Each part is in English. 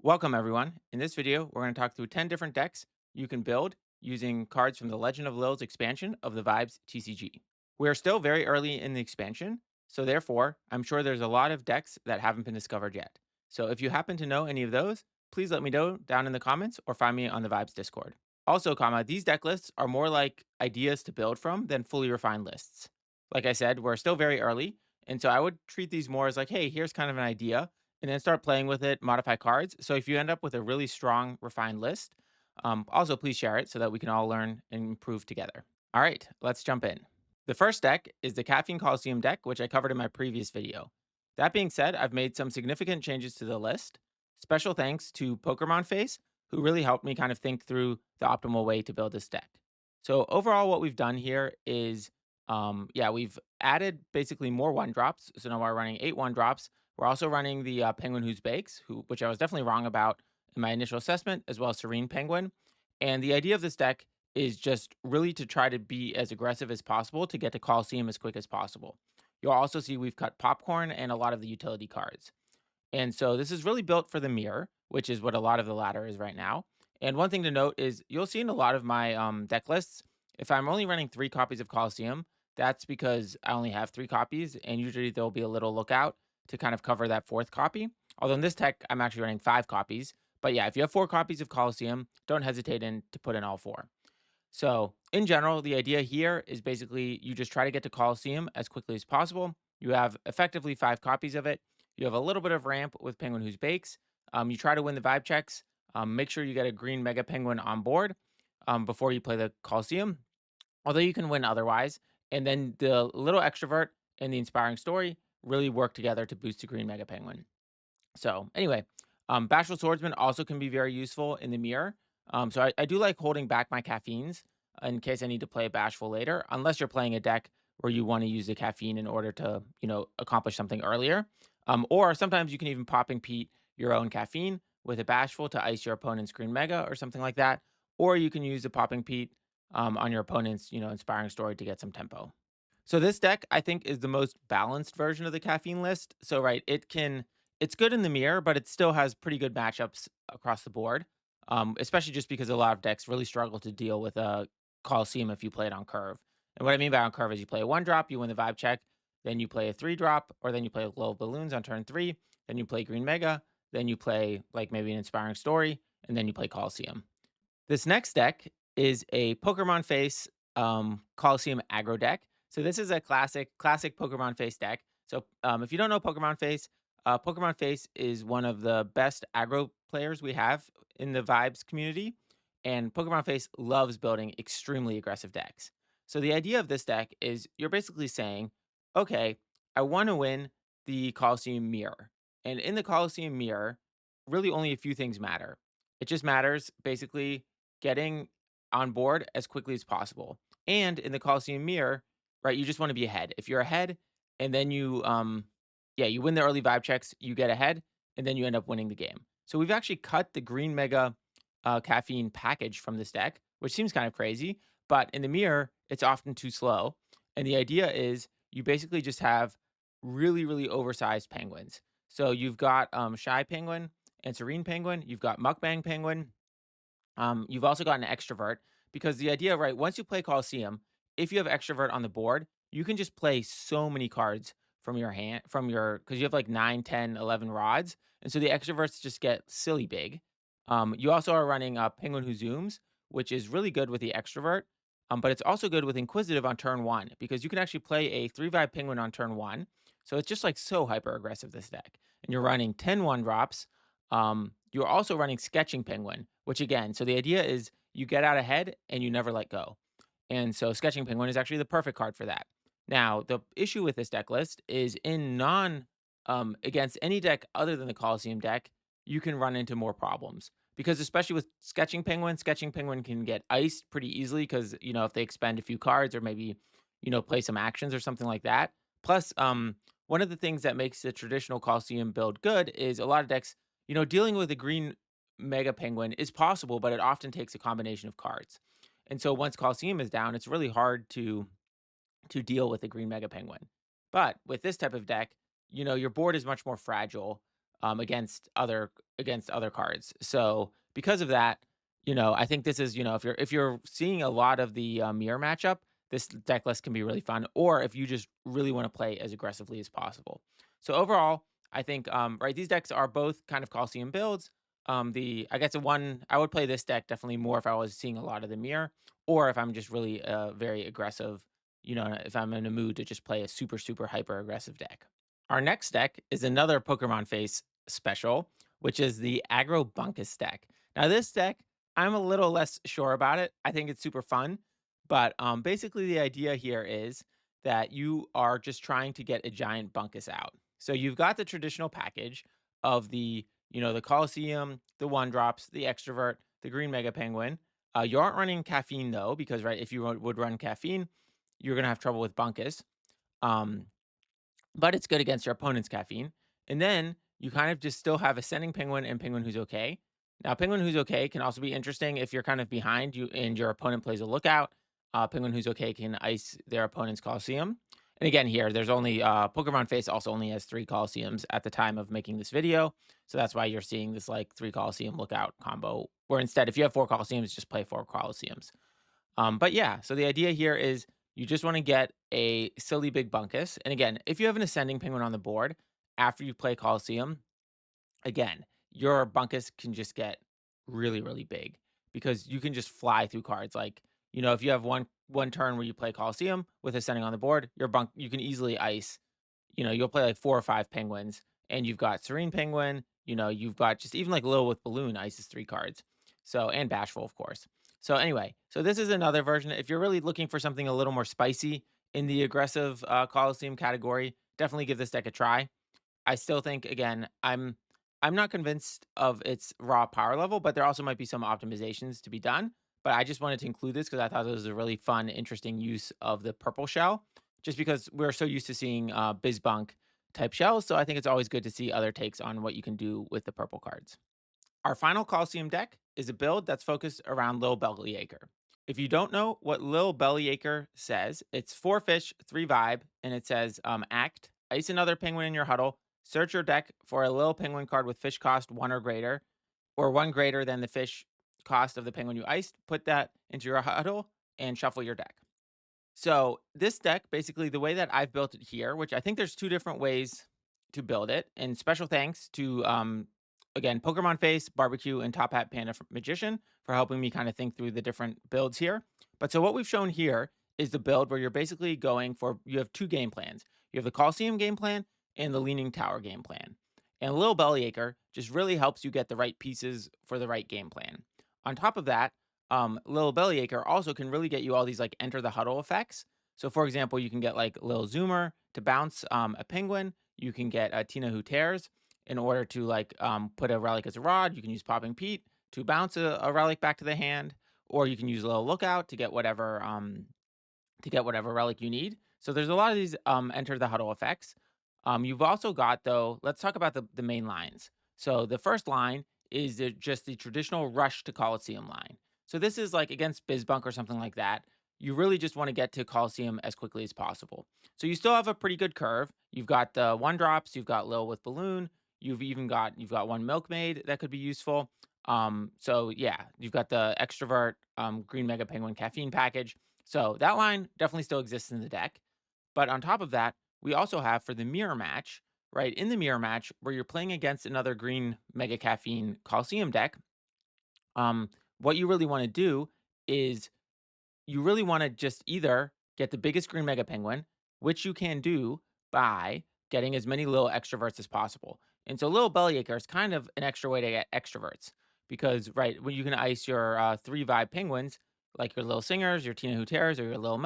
Welcome everyone. In this video, we're going to talk through 10 different decks you can build using cards from the Legend of Lils expansion of the Vibes TCG. We are still very early in the expansion, so therefore, I'm sure there's a lot of decks that haven't been discovered yet. So if you happen to know any of those, please let me know down in the comments or find me on the Vibes Discord. Also, these deck lists are more like ideas to build from than fully refined lists. Like I said, we're still very early, and so I would treat these more as like, hey, here's kind of an idea and then start playing with it, modify cards. So if you end up with a really strong, refined list, also please share it so that we can all learn and improve together. All right, let's jump in. The first deck is the Caffeine Colosseum deck, which I covered in my previous video. That being said, I've made some significant changes to the list. Special thanks to PokermonFace, who really helped me kind of think through the optimal way to build this deck. So overall, what we've done here is, we've added basically more one drops. So now we're running 8 one drops. We're also running the PenguinWhoBakes, which I was definitely wrong about in my initial assessment, as well as SerenePenguin. And the idea of this deck is just really to try to be as aggressive as possible to get to Colosseum as quick as possible. You'll also see we've cut Popcorn and a lot of the utility cards. And so this is really built for the mirror, which is what a lot of the ladder is right now. And one thing to note is you'll see in a lot of my deck lists, if I'm only running 3 copies of Colosseum, that's because I only have 3 copies, and usually there'll be a little lookout to kind of cover that 4th copy. Although in this tech, I'm actually running 5 copies. But yeah, if you have 4 copies of Colosseum, don't hesitate to put in all 4. So in general, the idea here is basically you just try to get to Colosseum as quickly as possible. You have effectively 5 copies of it. You have a little bit of ramp with PenguinWhoBakes. You try to win the vibe checks. Make sure you get a GreenMegaPenguin on board before you play the Colosseum, although you can win otherwise. And then the LilExtrovert and the Inspiring Story really work together to boost the GreenMegaPenguin. So anyway, Bashful Swordsman also can be very useful in the mirror. So I do like holding back my caffeines in case I need to play Bashful later, unless you're playing a deck where you want to use the caffeine in order to, accomplish something earlier. Or sometimes you can even PoppinPete your own caffeine with a Bashful to ice your opponent's Green Mega or something like that. Or you can use the PoppinPete on your opponent's, Inspiring Story to get some tempo. So this deck, I think, is the most balanced version of the caffeine list. So right, it's good in the mirror, but it still has pretty good matchups across the board. Especially just because a lot of decks really struggle to deal with a Colosseum if you play it on curve. And what I mean by on curve is you play a 1 drop, you win the vibe check, then you play a 3 drop, or then you play low balloons on turn 3, then you play Green Mega, then you play like maybe an Inspiring Story, and then you play Colosseum. This next deck is a PokermonFace Colosseum Aggro deck. So this is a classic PokermonFace deck. So if you don't know PokermonFace, PokermonFace is one of the best aggro players we have in the Vibes community, and PokermonFace loves building extremely aggressive decks. So the idea of this deck is you're basically saying, okay, I want to win the Colosseum Mirror, and in the Colosseum Mirror, really only a few things matter. It just matters basically getting on board as quickly as possible. And in the Colosseum Mirror, right, you just want to be ahead. If you're ahead and then you win the early vibe checks, you get ahead, and then you end up winning the game. So we've actually cut the Green Mega caffeine package from this deck, which seems kind of crazy, but in the mirror, it's often too slow. And the idea is you basically just have really, really oversized penguins. So you've got Shy Penguin and SerenePenguin. You've got MukbangPenguin. You've also got an extrovert because the idea, right, once you play Colosseum, if you have extrovert on the board, you can just play so many cards from your hand, because you have like 9, 10, 11 rods. And so the extroverts just get silly big. You also are running a Penguin Who Zooms, which is really good with the extrovert. But it's also good with Inquisitive on turn 1 because you can actually play a 3 vibe penguin on turn 1. So it's just like so hyper aggressive, this deck. And you're running 10 1 drops. You're also running Sketching Penguin, which again, so the idea is you get out ahead and you never let go. And so Sketching Penguin is actually the perfect card for that. Now, the issue with this deck list is in against any deck other than the Colosseum deck, you can run into more problems. Because especially with Sketching Penguin can get iced pretty easily because, if they expend a few cards or maybe, play some actions or something like that. Plus, one of the things that makes the traditional Colosseum build good is a lot of decks, dealing with a green Mega Penguin is possible, but it often takes a combination of cards. And so once Colosseum is down, it's really hard to deal with the green Mega Penguin. But with this type of deck, your board is much more fragile. against other cards. So because of that, I think this is, if you're seeing a lot of the mirror matchup, this deck list can be really fun. Or if you just really want to play as aggressively as possible. So overall, I think right, these decks are both kind of Colosseum builds. I guess I would play this deck definitely more if I was seeing a lot of the mirror, or if I'm just really very aggressive. If I'm in a mood to just play a super super hyper aggressive deck. Our next deck is another PokermonFace special, which is the Aggro Bunkus deck. Now, this deck, I'm a little less sure about it. I think it's super fun, but basically the idea here is that you are just trying to get a giant Bunkus out. So you've got the traditional package of the Colosseum, the one drops, the extrovert, the GreenMegaPenguin. You aren't running caffeine though, because right, if you would run caffeine, you're gonna have trouble with Bunkus. Um, but it's good against your opponent's caffeine. And then you kind of just still have Ascending Penguin and Penguin Who's Okay. Now, Penguin Who's Okay can also be interesting if you're kind of behind you and your opponent plays a lookout. Penguin Who's Okay can ice their opponent's Colosseum. And again, here, there's only PokermonFace also only has 3 Colosseums at the time of making this video. So that's why you're seeing this like 3 Colosseum lookout combo, where instead, if you have 4 Colosseums, just play 4 Colosseums. But yeah, so the idea here is you just want to get a silly big bunkus. And again, if you have an ascending penguin on the board after you play Colosseum, again, your bunkus can just get really, really big because you can just fly through cards. Like, if you have one turn where you play Colosseum with ascending on the board, you can easily ice. You'll play like 4 or 5 penguins, and you've got SerenePenguin. You've got just even like LilWithBalloon ices 3 cards. So and Bashful, of course. So anyway, so this is another version. If you're really looking for something a little more spicy in the aggressive Colosseum category, definitely give this deck a try. I still think again, I'm not convinced of its raw power level, but there also might be some optimizations to be done. But I just wanted to include this because I thought it was a really fun, interesting use of the purple shell, just because we're so used to seeing BizBunk type shells. So I think it's always good to see other takes on what you can do with the purple cards. Our final Colosseum deck is a build that's focused around Lil Bellyacher. If you don't know what Lil Bellyacher says, it's 4 fish, 3 vibe, and it says act, ice another penguin in your huddle, search your deck for a Lil Penguin card with fish cost 1 or greater, or 1 greater than the fish cost of the penguin you iced, put that into your huddle, and shuffle your deck. So this deck, basically the way that I've built it here, which I think there's 2 different ways to build it, and special thanks to again PokermonFace, Barbecue, and TophatPandaMagician for helping me kind of think through the different builds here. But so what we've shown here is the build where you're basically you have 2 game plans. You have the Colosseum game plan and the Leaning Tower game plan. And Lil Bellyacher just really helps you get the right pieces for the right game plan. On top of that, Lil Bellyacher also can really get you all these like enter the huddle effects. So for example, you can get like Lil Zoomer to bounce a penguin. You can get Tina Who Tears in order to like put a relic as a rod. You can use PoppinPete to bounce a relic back to the hand, or you can use LilLookout to get whatever relic you need. So there's a lot of these enter the huddle effects. You've also got though. Let's talk about the main lines. So the first line is just the traditional rush to Colosseum line. So this is like against BizBunk or something like that. You really just want to get to Colosseum as quickly as possible. So you still have a pretty good curve. You've got the one drops. You've got LilWithBalloon. You've got one milkmaid that could be useful. So yeah, you've got the extrovert GreenMegaPenguin caffeine package. So that line definitely still exists in the deck. But on top of that, we also have for the mirror match, right? In the mirror match, where you're playing against another green mega caffeine Colosseum deck, what you really want to do is you really want to just either get the biggest green mega penguin, which you can do by getting as many little extroverts as possible. And so Lil Bellyacher is kind of an extra way to get extroverts because, right, when you can ice your 3 vibe penguins, like your little singers, your Tina Who Tears, or your little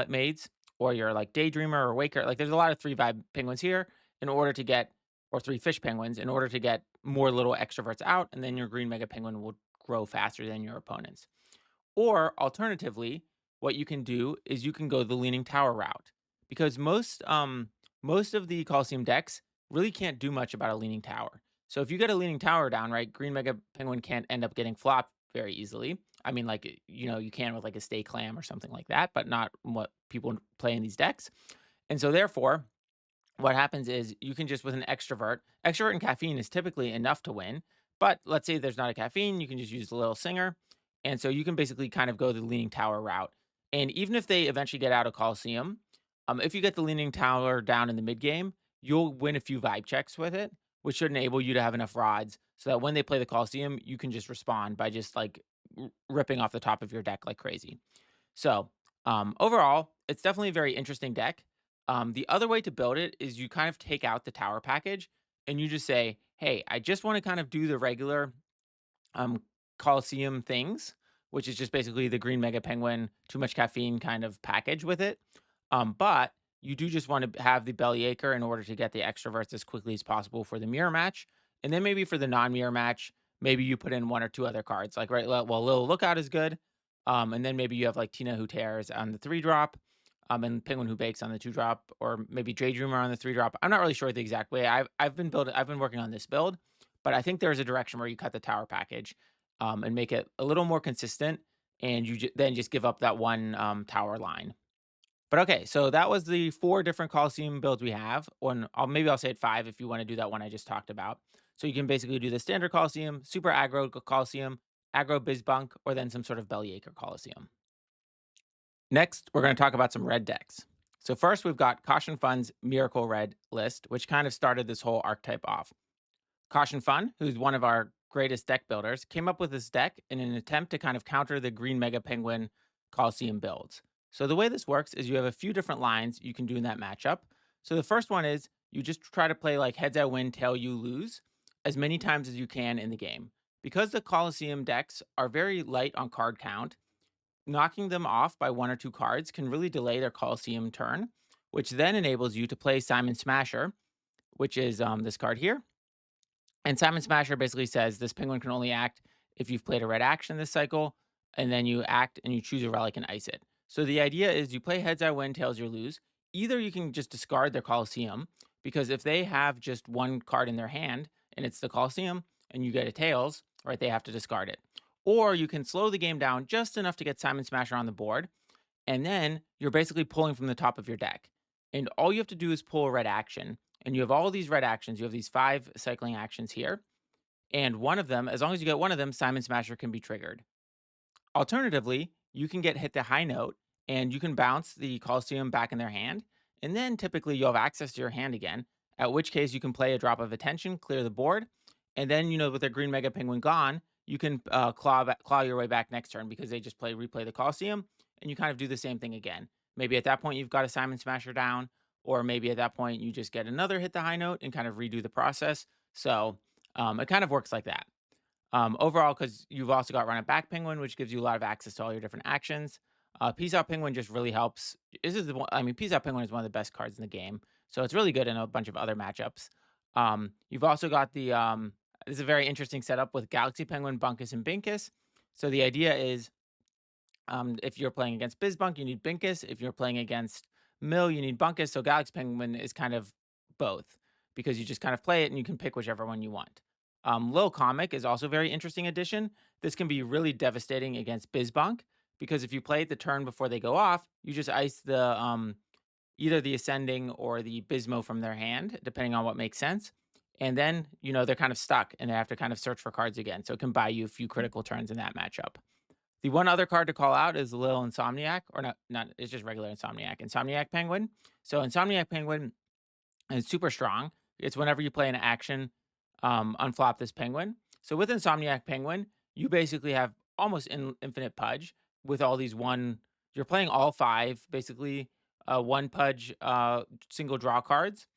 maids, or your like daydreamer or waker, like there's a lot of 3 vibe penguins here in order to get, or 3 fish penguins in order to get more little extroverts out, and then your green mega penguin will grow faster than your opponents. Or alternatively, what you can do is you can go the leaning tower route because most of the Colosseum decks really can't do much about a leaning tower. So if you get a leaning tower down, right, green mega penguin can't end up getting flopped very easily. I mean, like you can with like a stay clam or something like that, but not what people play in these decks. And so therefore, what happens is you can just with an extrovert and caffeine is typically enough to win. But let's say there's not a caffeine, you can just use the little singer. And so you can basically kind of go the leaning tower route. And even if they eventually get out of Colosseum, if you get the leaning tower down in the mid game, you'll win a few vibe checks with it, which should enable you to have enough rods so that when they play the Colosseum, you can just respond by just like ripping off the top of your deck like crazy. So, overall, it's definitely a very interesting deck. The other way to build it is you kind of take out the tower package and you just say, hey, I just want to kind of do the regular um, Colosseum things, which is just basically the Green Mega Penguin, too much caffeine kind of package with it. But you do just want to have the Bellyacher in order to get the extroverts as quickly as possible for the mirror match. And then maybe for the non-mirror match, maybe you put in one or two other cards. Like right, well, LilLookout is good. And then maybe you have like Tina Who Tears on the 3-drop. And PenguinWhoBakes on the 2-drop, or maybe Daydreamer on the 3-drop. I'm not really sure the exact way. I've been working on this build, but I think there's a direction where you cut the tower package, and make it a little more consistent, and you then just give up that one tower line. But okay, so that was the 4 different Colosseum builds we have. Or maybe I'll say it 5 if you want to do that one I just talked about. So you can basically do the standard Colosseum, super aggro Colosseum, aggro BizBunk, or then some sort of Bellyacher Colosseum. Next, we're going to talk about some red decks. So first, we've got CautionFun's Miracle Red list, which kind of started this whole archetype off. CautionFun, who's one of our greatest deck builders, came up with this deck in an attempt to kind of counter the GreenMegaPenguin Colosseum builds. So the way this works is you have a few different lines you can do in that matchup. So the first one is you just try to play like heads I win, tail you lose as many times as you can in the game. Because the Colosseum decks are very light on card count, knocking them off by 1 or 2 cards can really delay their Colosseum turn, which then enables you to play Simon Smasher, which is this card here. And Simon Smasher basically says this penguin can only act if you've played a red action this cycle, and then you act and you choose a relic and ice it. So the idea is you play heads I win, tails you lose. Either you can just discard their Colosseum, because if they have just one card in their hand and it's the Colosseum and you get a tails, right, they have to discard it. Or you can slow the game down just enough to get Simon Smasher on the board, and then you're basically pulling from the top of your deck. And all you have to do is pull a red action. And you have all these red actions. You have these 5 cycling actions here. And one of them, as long as you get one of them, Simon Smasher can be triggered. Alternatively, you can hit the high note and you can bounce the Colosseum back in their hand. And then typically you'll have access to your hand again, at which case you can play a drop of attention, clear the board. And then, with their Green Mega Penguin gone, you can claw your way back next turn because they just replay the Colosseum. And you kind of do the same thing again. Maybe at that point you've got a Simon Smasher down, or maybe at that point you just get another hit the high note and kind of redo the process. So it kind of works like that. Overall, because you've also got Run It Back Penguin, which gives you a lot of access to all your different actions. Peace Out Penguin just really helps. This is the one, I mean, Peace Out Penguin is one of the best cards in the game, so it's really good in a bunch of other matchups. You've also got this is a very interesting setup with Galaxy Penguin, Bunkus, and Binkus. So the idea is, if you're playing against BizBunk, you need Binkus. If you're playing against Mill, you need Bunkus. So Galaxy Penguin is kind of both, because you just kind of play it and you can pick whichever one you want. Lil Comic is also a very interesting addition. This can be really devastating against BizBunk, because if you play it the turn before they go off, you just ice the either the Ascending or the Bismo from their hand, depending on what makes sense. And then, they're kind of stuck and they have to kind of search for cards again. So it can buy you a few critical turns in that matchup. The one other card to call out is Lil Insomniac, or not, it's just regular Insomniac Penguin. So Insomniac Penguin is super strong. It's whenever you play an action, unflop this penguin. So with Insomniac Penguin, you basically have almost infinite pudge with all these you're playing all 5, basically, one pudge, single draw cards.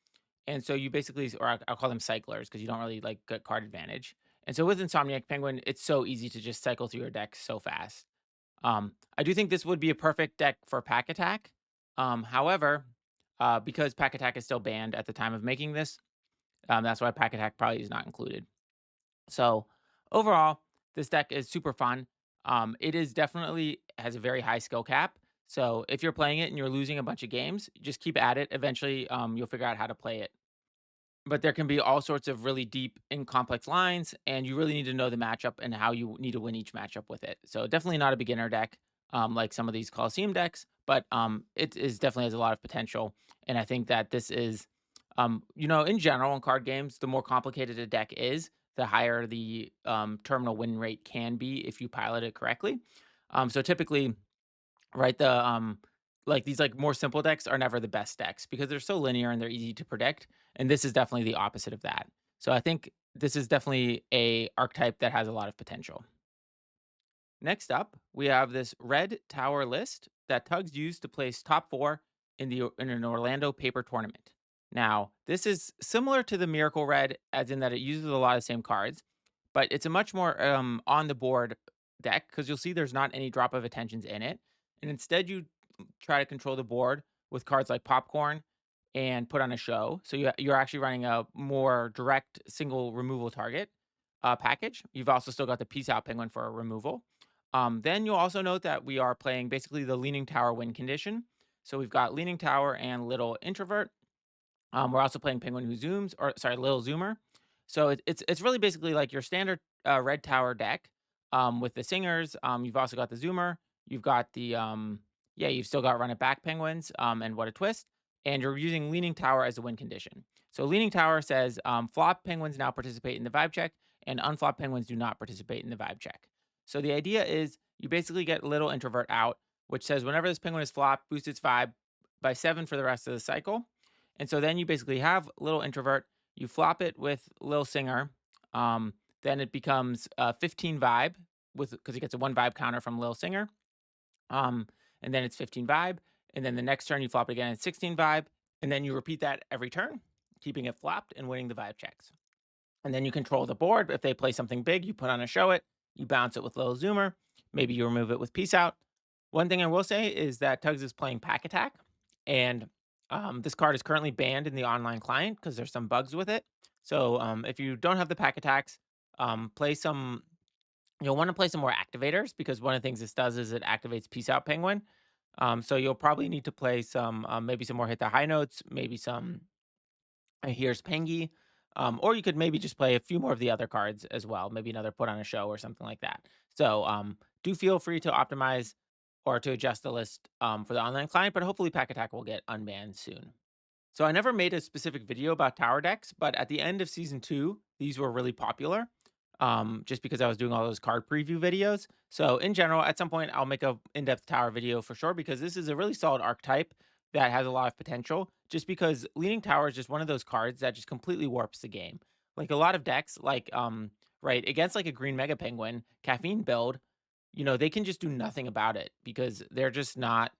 And so you basically, or I'll call them cyclers because you don't really get card advantage. And so with Insomniac Penguin, it's so easy to just cycle through your deck so fast. I do think this would be a perfect deck for Pack Attack. However, because Pack Attack is still banned at the time of making this, that's why Pack Attack probably is not included. So overall, this deck is super fun. It is definitely has a very high skill cap. So if you're playing it and you're losing a bunch of games, just keep at it. Eventually, you'll figure out how to play it. But there can be all sorts of really deep and complex lines, and you really need to know the matchup and how you need to win each matchup with it. So definitely not a beginner deck, like some of these Colosseum decks, but it is definitely has a lot of potential. And I think that this is In general, in card games, the more complicated a deck is, the higher the terminal win rate can be if you pilot it correctly. So typically, right, like these like more simple decks are never the best decks because they're so linear and they're easy to predict. And this is definitely the opposite of that. So I think this is definitely a archetype that has a lot of potential. Next up, we have this red tower list that Tugz used to place top four in an Orlando paper tournament. Now, this is similar to the Miracle Red, as in that it uses a lot of the same cards, but it's a much more on the board deck because you'll see there's not any drop of attentions in it, and instead you try to control the board with cards like Popcorn and Put on a Show. So you're actually running a more direct single removal target package. You've also still got the Peace Out Penguin for a removal. Then you'll also note that we are playing basically the Leaning Tower win condition. So we've got Leaning Tower and Little Introvert. We're also playing Penguin Who Zooms, or sorry, Little Zoomer. So it's really basically like your standard red tower deck with the singers. You've also got the Zoomer. You've got the you've still got Run It Back Penguins and What a Twist. And you're using Leaning Tower as a win condition. So Leaning Tower says flop penguins now participate in the vibe check, and unflop penguins do not participate in the vibe check. So the idea is you basically get Little Introvert out, which says whenever this penguin is flopped, boost its vibe by 7 for the rest of the cycle. And so then you basically have Little Introvert, you flop it with Lil Singer, then it becomes 15 vibe because it gets a 1 vibe counter from Lil Singer. And then it's 15 vibe. And then the next turn you flop it again at 16 vibe. And then you repeat that every turn, keeping it flopped and winning the vibe checks. And then you control the board. If they play something big, you put on a show it, you bounce it with Lil Zoomer, maybe you remove it with Peace Out. One thing I will say is that Tugz is playing Pack Attack, and this card is currently banned in the online client because there's some bugs with it. So if you don't have the Pack Attacks, play some. You'll want to play some more activators because one of the things this does is it activates Peace Out Penguin. So you'll probably need to play some, maybe some more Hit the High Notes, maybe some Here's Pengy, or you could maybe just play a few more of the other cards as well, maybe another Put on a Show or something like that. So do feel free to optimize or to adjust the list for the online client, but hopefully Pack Attack will get unbanned soon. So I never made a specific video about tower decks, but at the end of season 2, these were really popular. Just because I was doing all those card preview videos. So in general, at some point I'll make a in-depth tower video for sure because this is a really solid archetype that has a lot of potential. Just because Leaning Tower is just one of those cards that just completely warps the game. Like a lot of decks, like right against like a GreenMegaPenguin caffeine build, they can just do nothing about it because they're just not.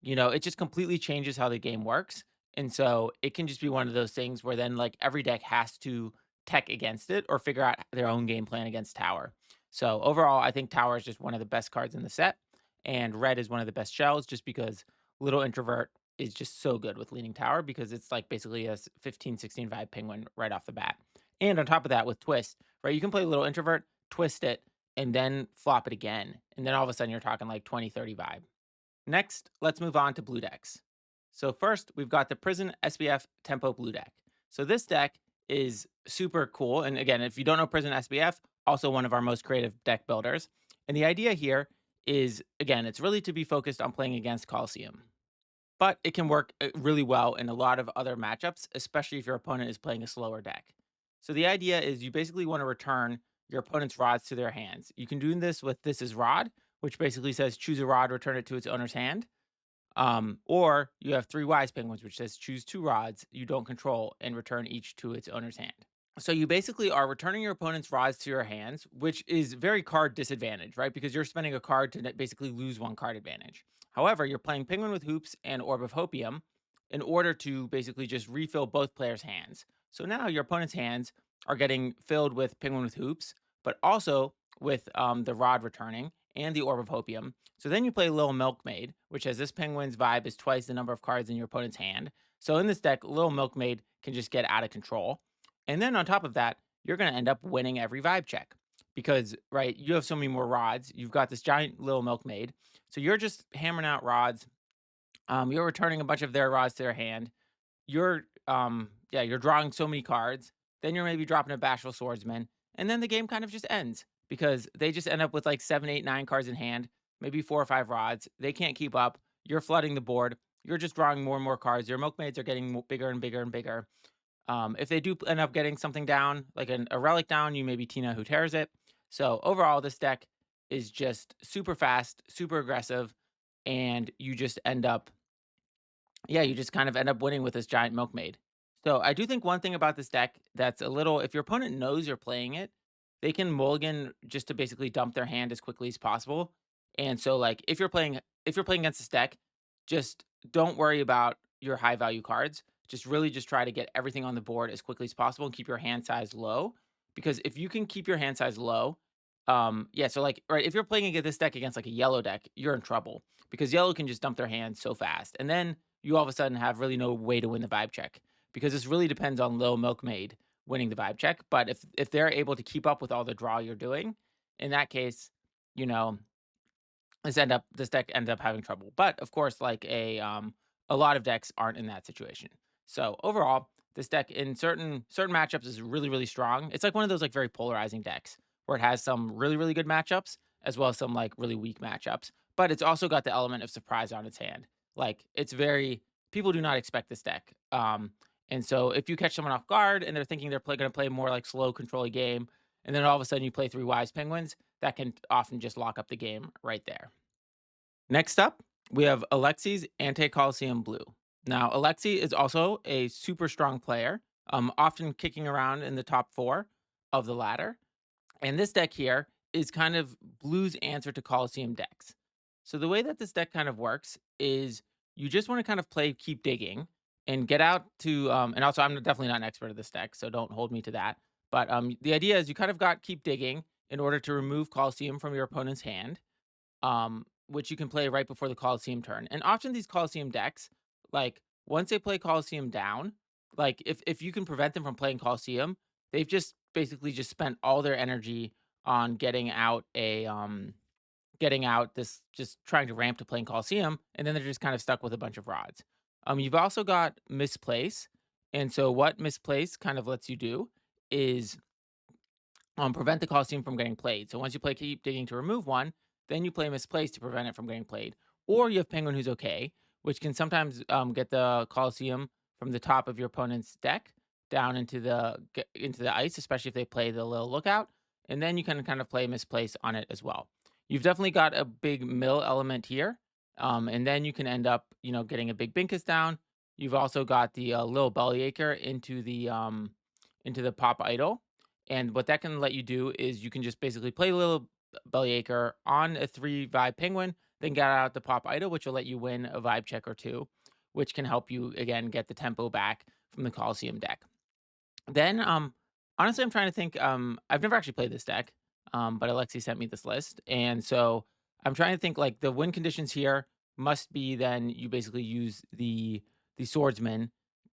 It just completely changes how the game works. And so it can just be one of those things where then like every deck has to tech against it or figure out their own game plan against Tower. So overall, I think Tower is just one of the best cards in the set. And Red is one of the best shells just because Little Introvert is just so good with Leaning Tower because it's like basically a 15, 16 vibe penguin right off the bat. And on top of that, with Twist, right? You can play Little Introvert, twist it, and then flop it again. And then all of a sudden you're talking like 20, 30 vibe. Next, let's move on to blue decks. So first, we've got the PrisonSBF Tempo Blue deck. So this deck is super cool. And again, if you don't know PrisonSBF, also one of our most creative deck builders. And the idea here is, again, it's really to be focused on playing against Colosseum. But it can work really well in a lot of other matchups, especially if your opponent is playing a slower deck. So the idea is you basically want to return your opponent's rods to their hands. You can do this with This Is Rod, which basically says choose a rod, return it to its owner's hand. Or you have 3 Wise Penguins, which says choose 2 rods you don't control and return each to its owner's hand. So you basically are returning your opponent's rods to your hands, which is very card disadvantage, right? Because you're spending a card to basically lose 1 card advantage. However, you're playing Penguin with Hoops and Orb of Hopium in order to basically just refill both players' hands. So now your opponent's hands are getting filled with Penguin with Hoops, but also with the rod returning and the Orb of Hopium. So then you play Lil Milkmaid, which has this penguin's vibe is twice the number of cards in your opponent's hand. So in this deck, Lil Milkmaid can just get out of control. And then on top of that, you're going to end up winning every vibe check because, right, you have so many more rods. You've got this giant Lil Milkmaid. So you're just hammering out rods. You're returning a bunch of their rods to their hand. You're drawing so many cards. Then you're maybe dropping a Bashful Swordsman. And then the game kind of just ends because they just end up with like 7, 8, 9 cards in hand, maybe 4 or 5 rods. They can't keep up. You're flooding the board. You're just drawing more and more cards. Your Milkmaids are getting bigger and bigger and bigger. If they do end up getting something down, like a relic down, you maybe Tina who tears it. So overall, this deck is just super fast, super aggressive, and you just end up, yeah, you just kind of end up winning with this giant milkmaid. So I do think one thing about this deck that's a little, if your opponent knows you're playing it, they can mulligan just to basically dump their hand as quickly as possible. And so like if you're playing against this deck, just don't worry about your high value cards. Just really just try to get everything on the board as quickly as possible and keep your hand size low. Because if you can keep your hand size low, yeah, so like right, if you're playing against this deck against like a yellow deck, you're in trouble because yellow can just dump their hand so fast. And then you all of a sudden have really no way to win the vibe check because this really depends on Lil Milkmaid winning the vibe check. But if they're able to keep up with all the draw you're doing, in that case, you know, this deck ends up having trouble. But of course, like a lot of decks aren't in that situation. So overall, this deck in certain matchups is really, really strong. It's like one of those like very polarizing decks where it has some really, really good matchups as well as some like really weak matchups. But it's also got the element of surprise on its hand. Like it's very people do not expect this deck. And so if you catch someone off guard and they're thinking they're going to play more like slow control game, and then all of a sudden you play 3 wise penguins, that can often just lock up the game right there. Next up, we have Alxi's Anti-Colosseum Blue. Now, Alxi is also a super strong player, often kicking around in the top 4 of the ladder. And this deck here is kind of Blue's answer to Colosseum decks. So the way that this deck kind of works is you just want to kind of play keep digging and get out to and also I'm definitely not an expert of this deck, so don't hold me to that. But the idea is you kind of got keep digging in order to remove Colosseum from your opponent's hand, which you can play right before the Colosseum turn. And often these Colosseum decks, like once they play Colosseum down, like if you can prevent them from playing Colosseum, they've just basically just spent all their energy on getting out this just trying to ramp to playing Colosseum, and then they're just kind of stuck with a bunch of rods. You've also got Misplace, and so what Misplace kind of lets you do is prevent the Colosseum from getting played. So once you play Keep Digging to remove one, then you play Misplaced to prevent it from getting played. Or you have Penguin Who's Okay, which can sometimes get the Colosseum from the top of your opponent's deck down into the ice, especially if they play the LilLookout. And then you can kind of play Misplace on it as well. You've definitely got a big mill element here. And then you can end up, getting a big Bunkus down. You've also got the Lil Bellyacher into the Pop Idol. And what that can let you do is you can just basically play Lil Bellyacher on a 3 Vibe Penguin, then get out the Pop Idol, which will let you win a Vibe check or two, which can help you, again, get the tempo back from the Colosseum deck. Then, honestly, I'm trying to think. I've never actually played this deck, but Alexi sent me this list. And so I'm trying to think like the win conditions here must be then you basically use the swordsman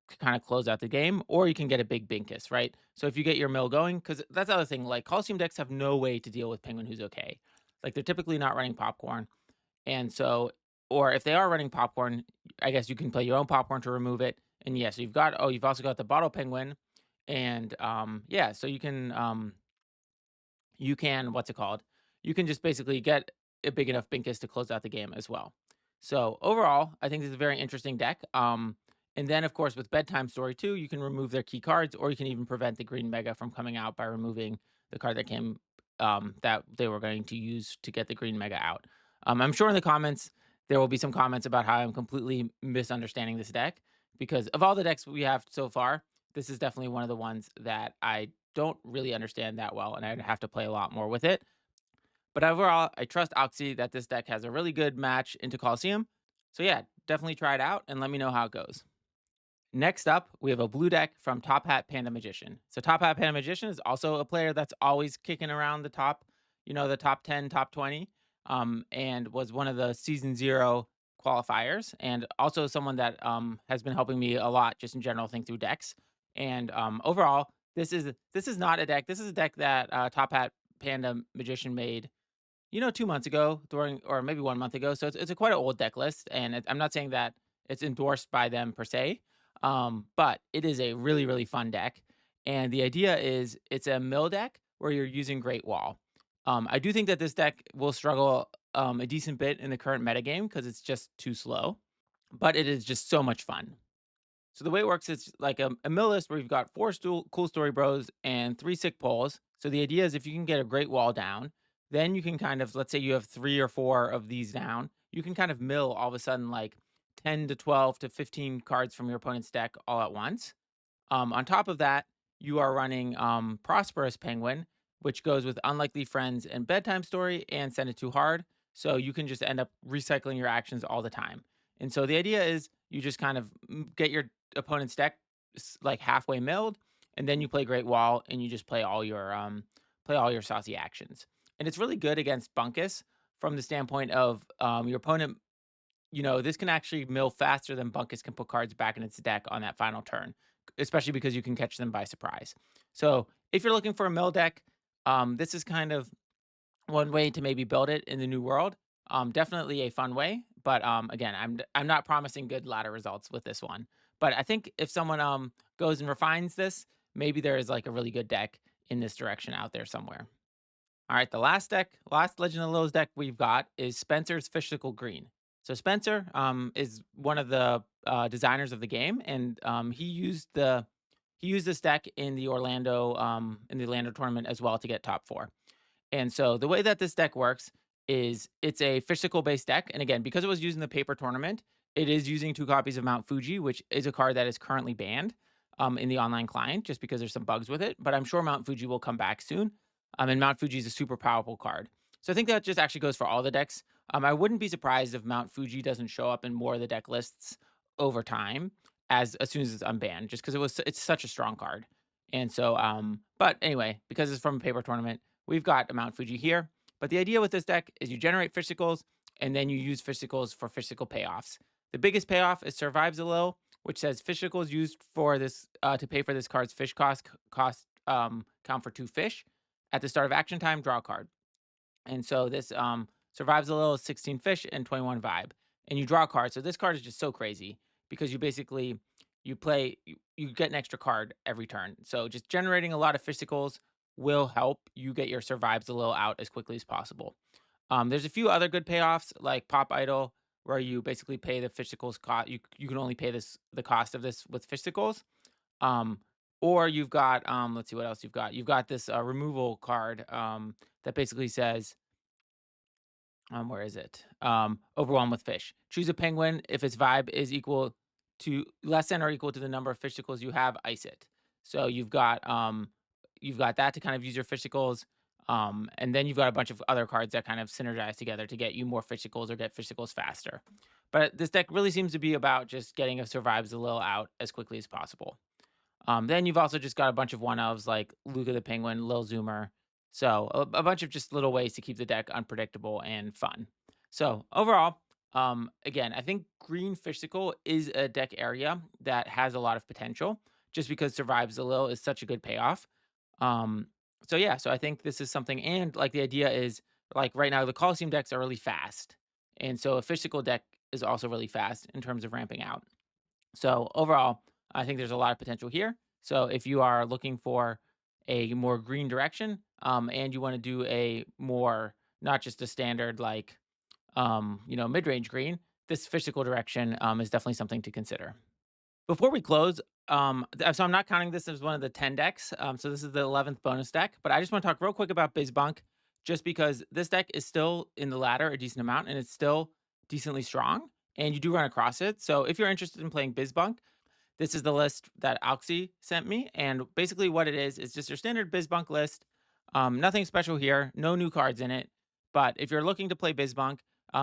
to kind of close out the game, or you can get a big Binkus, right? So if you get your mill going, because that's the other thing, like Colosseum decks have no way to deal with Penguin Who's Okay. Like they're typically not running popcorn. And so, or if they are running popcorn, I guess you can play your own popcorn to remove it. And yeah, so you've also got the bottle penguin. And yeah, so you can what's it called? You can just basically get a big enough Binkus to close out the game as well. So overall, I think this is a very interesting deck. And then of course with Bedtime Story too, you can remove their key cards, or you can even prevent the green mega from coming out by removing the card that they were going to use to get the green mega out. I'm sure in the comments there will be some comments about how I'm completely misunderstanding this deck because of all the decks we have so far, this is definitely one of the ones that I don't really understand that well, and I'd have to play a lot more with it. But overall, I trust Alxi that this deck has a really good match into Colosseum. So yeah, definitely try it out and let me know how it goes. Next up, we have a blue deck from TophatPandaMagician. So TophatPandaMagician is also a player that's always kicking around the top, the top 10, top 20, and was one of the season 0 qualifiers, and also someone that has been helping me a lot just in general think through decks. And overall, this is not a deck. This is a deck that Top Hat Panda Magician made 2 months ago or maybe 1 month ago. So it's a quite an old deck list, and I'm not saying that it's endorsed by them per se, but it is a really, really fun deck. And the idea is it's a mill deck where you're using Great Wall. I do think that this deck will struggle a decent bit in the current metagame because it's just too slow, but it is just so much fun. So the way it works is like a mill list where you've got cool story bros and 3 sick poles. So the idea is if you can get a great wall down, then you can kind of, let's say you have 3 or 4 of these down, you can kind of mill all of a sudden like 10 to 12 to 15 cards from your opponent's deck all at once. On top of that, you are running Prosperous Penguin, which goes with Unlikely Friends and Bedtime Story and Send It Too Hard. So you can just end up recycling your actions all the time. And so the idea is you just kind of get your opponent's deck like halfway milled, and then you play Great Wall and you just play all your saucy actions. And it's really good against Bunkus from the standpoint of your opponent. This can actually mill faster than Bunkus can put cards back in its deck on that final turn, especially because you can catch them by surprise. So if you're looking for a mill deck, this is kind of one way to maybe build it in the new world. Definitely a fun way, but again, I'm not promising good ladder results with this one. But I think if someone goes and refines this, maybe there is like a really good deck in this direction out there somewhere. All right, the last Legend of Lils deck we've got is Spencer's Fishsicle Green. So Spencer is one of the designers of the game, and he used this deck in the Orlando tournament as well to get top 4. And so the way that this deck works is it's a Fishsicle based deck, and again, because it was used in the paper tournament, it is using 2 copies of Mount Fuji, which is a card that is currently banned in the online client, just because there's some bugs with it. But I'm sure Mount Fuji will come back soon. And Mount Fuji is a super powerful card. So I think that just actually goes for all the decks. I wouldn't be surprised if Mount Fuji doesn't show up in more of the deck lists over time as soon as it's unbanned, just because it's such a strong card. And so, but anyway, because it's from a paper tournament, we've got a Mount Fuji here. But the idea with this deck is you generate Fishsicles, and then you use Fishsicles for Fishsicle payoffs. The biggest payoff is Survives a Little, which says Fishsicles used for this to pay for this card's fish cost count for 2 fish. At the start of action time, draw a card. And so this Survives a Little is 16 fish and 21 vibe. And you draw a card. So this card is just so crazy because you basically you get an extra card every turn. So just generating a lot of Fishsicles will help you get your Survives a Little out as quickly as possible. There's a few other good payoffs like Pop Idol, where you basically pay the Fishsicles cost. You can only pay the cost of this with Fishsicles. Or you've got let's see what else you've got. You've got this removal card that basically says where is it? Overwhelmed with fish. Choose a penguin if its vibe is equal to less than or equal to the number of Fishsicles you have. Ice it. So you've got that to kind of use your Fishsicles. And then you've got a bunch of other cards that kind of synergize together to get you more Fishsicles or get Fishsicles faster. But this deck really seems to be about just getting a Survives a Little out as quickly as possible. Then you've also just got a bunch of one-ofs like Luca the Penguin, Lil Zoomer. So a bunch of just little ways to keep the deck unpredictable and fun. So overall, again, I think Green Fishsicle is a deck area that has a lot of potential just because Survives a Little is such a good payoff. Um, so yeah, so I think this is something, and like the idea is like right now the Colosseum decks are really fast. And so a Fishsicle deck is also really fast in terms of ramping out. So overall, I think there's a lot of potential here. So if you are looking for a more green direction, and you want to do a more not just a standard like mid-range green, this Fishsicle direction is definitely something to consider. Before we close, so I'm not counting this as one of the 10 decks. So this is the 11th bonus deck, but I just want to talk real quick about BizBunk, just because this deck is still in the ladder a decent amount, and it's still decently strong, and you do run across it. So if you're interested in playing BizBunk, this is the list that Alxi sent me, and basically what it is just your standard BizBunk list. Nothing special here, no new cards in it. But if you're looking to play BizBunk,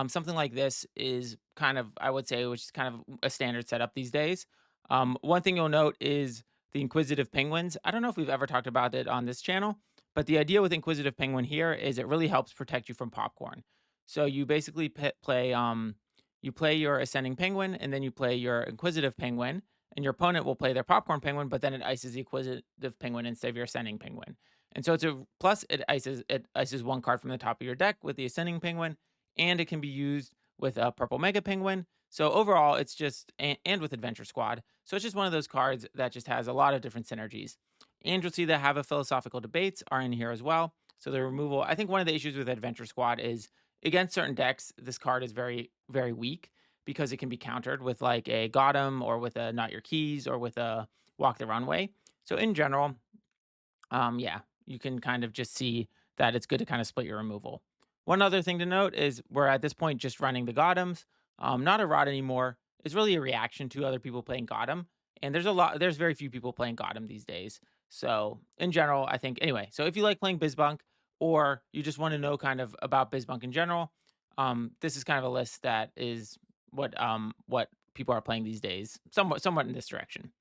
something like this is kind of, I would say, which is kind of a standard setup these days. One thing you'll note is the Inquisitive Penguins. I don't know if we've ever talked about it on this channel, but the idea with Inquisitive Penguin here is it really helps protect you from popcorn. So you basically play your Ascending Penguin, and then you play your Inquisitive Penguin, and your opponent will play their Popcorn Penguin, but then it ices the Inquisitive Penguin instead of your Ascending Penguin. And so it ices 1 card from the top of your deck with the Ascending Penguin, and it can be used with a Purple Mega Penguin. So overall, it's just and with Adventure Squad. So it's just one of those cards that just has a lot of different synergies. And you'll see that Have a Philosophical Debates are in here as well. So the removal, I think one of the issues with Adventure Squad is against certain decks, this card is very, very weak because it can be countered with like a got 'em or with a not your keys or with a walk the runway. So in general, yeah, you can kind of just see that it's good to kind of split your removal. One other thing to note is we're at this point just running the Gothams, not a rod anymore. It's really a reaction to other people playing Gotham. And there's very few people playing Gotham these days. So in general, I think, anyway, so if you like playing BizBunk or you just want to know kind of about BizBunk in general, this is kind of a list that is what people are playing these days, somewhat in this direction.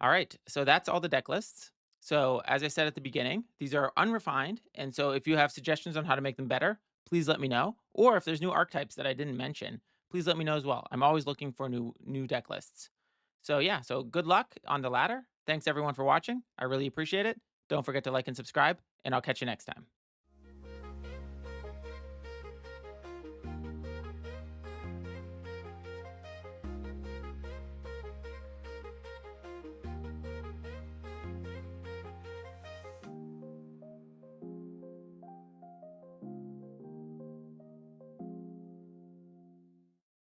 All right, so that's all the deck lists. So as I said at the beginning, these are unrefined, and so if you have suggestions on how to make them better, please let me know. Or if there's new archetypes that I didn't mention, please let me know as well. I'm always looking for new deck lists. So yeah, so good luck on the ladder. Thanks everyone for watching. I really appreciate it. Don't forget to like and subscribe, and I'll catch you next time.